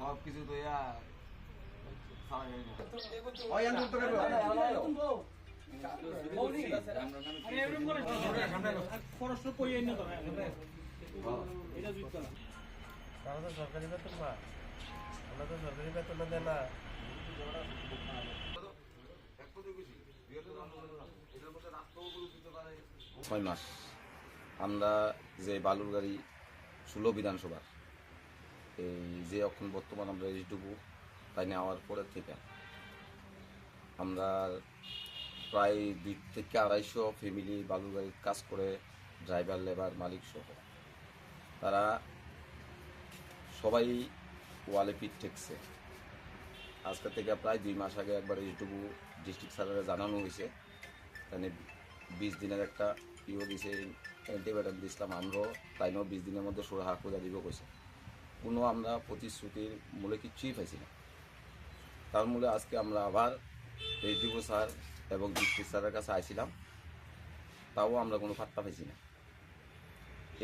সব কিছু তো সরকারি বেতন না, আমরা তো সরকারি বেতন দেয় না। 6 মাস আমরা যে বালুর গাড়ি 16 বিধানসভার এই যে এখন বর্তমান আমরা এইটুকু তাই নেওয়ার পরের থেকে আমরা প্রায় 2 থেকে 250 ফ্যামিলি বালুর গাড়ির কাজ করে, ড্রাইভার, লেবার, মালিক সহ তারা সবাই ওয়ালে পিঠ ঠেকছে। আজকে থেকে প্রায় 2 মাস আগে একবার এইটুকু ডিস্ট্রিক্ট স্যারেরা জানানো হয়েছে, তাই 20 দিনের একটা দিছে, অ্যান্টিবায়োটিক দিয়েছিলাম আমরাও, তাই 20 দিনের মধ্যে সুরাহা করে দিব কইছে। কোনো আমরা প্রতিশ্রুতির মূলে কিচ্ছুই পাইছি না। তার মূলে আজকে আমরা আবার এইটুকু স্যার এবং ডিস্ট্রিক্ট স্যারের কাছে আইছিলাম, তাও আমরা কোনো পাত্তা পাইছি না।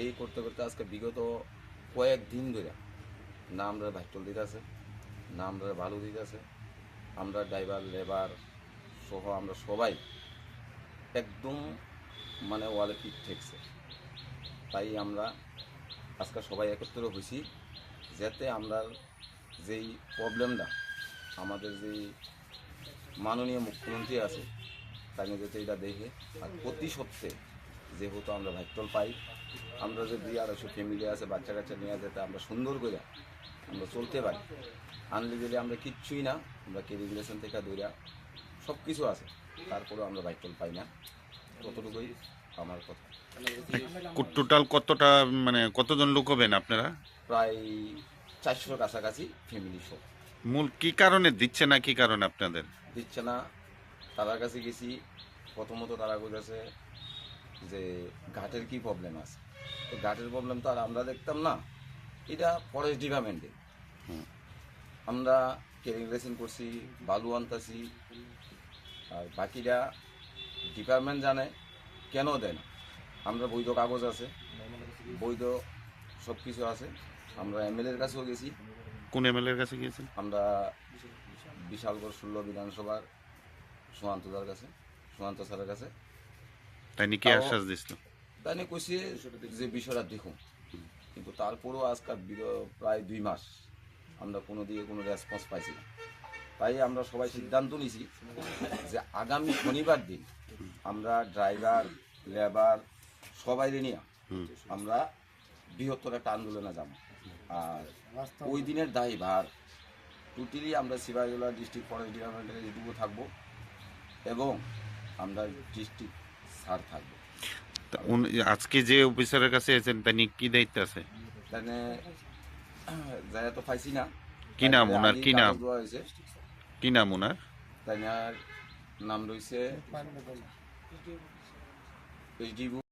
এই করতে করতে আজকে বিগত কয়েকদিন ধরে না আমরা ভাইটল দিতে আছে, না আমরা ভালো দিতে আছে, আমরা ড্রাইভার, লেবার সহ আমরা সবাই একদম মানে ওয়ালে পিঠ ঠেকছে। তাই আমরা আজকে সবাই একত্র হয়েছি যাতে আমরা যেই প্রবলেমটা আমাদের যেই মাননীয় মুখ্যমন্ত্রী আছে তাই যাতে এটা দেখে, আর প্রতি সপ্তাহে যেহেতু আমরা ভাইটল পাই, আমরা যে 200-250 ফ্যামিলি আছে বাচ্চা কাচ্চা নিয়ে যেতে আমরা সুন্দর করে আমরা চলতে পারি। আনলিগেলি আমরা কিচ্ছুই না, আমরা রেগুলেশন থেকে দৌড়া সব কিছু আছে, তারপরেও আমরা ভাইটল পাই না। কতটুকুই আমার কথা। টোটাল কতটা মানে কতজন লোক হবেন আপনারা? প্রায় 400 কাছাকাছি ফ্যামিলি সব। মূল কি কারণে দিচ্ছে না, কি কারণে আপনাদের দিচ্ছে না? তার কাছে গেছি, প্রথমত তারা বলেছে যে ঘাটের কি প্রবলেম আছে। তো ঘাটের প্রবলেম তো আর আমরা দেখতাম না, এটা ফরেস্ট ডিপার্টমেন্টে। আমরা রেগুলেশন করছি, বালু আনতাছি, আর বাকিটা ডিপার্টমেন্ট জানে কেন দেয় না। আমরা বৈধ কাগজ আছে, বৈধ সব কিছু আছে। আমরা এমএলএর কাছেও গেছি। কোন এমএলএর কাছে গিয়েছেন? আমরা বিশালগড় 16 বিধানসভার সুমন্তদার কাছে, সুমন্ত স্যারের কাছে। তাই কি আশ্বাস দিছিল? তাই নিয়ে কইছে যে বিষয়টা দেখুন, কিন্তু তারপরেও আজকাল প্রায় 2 মাস আমরা কোনো দিকে কোনো রেসপন্স পাইছি না। তাই আমরা সবাই সিদ্ধান্ত নিয়েছি যে আগামী শনিবার দিন আমরা ড্রাইভার, লেবার সবাই নিয়ে আমরা বৃহত্তর একটা আন্দোলনে যাব। আর ওই দিনের দায়ভার টোটালি আমরা সিপাহীজলা ডিস্ট্রিক্ট ফরেস্ট ডিপার্টমেন্টের যেটুকু থাকবো এবং আমরা ডিস্ট্রিক্ট স্যার থাকবো। আজকে যে অফিসারের কাছে আছেন তিনি কি দায়িত্ব আছে? তাহলে যাই তো পাইছি না। কি নাম ওনার? কি নাম? কি নাম ওনার? তাই নাম রয়েছে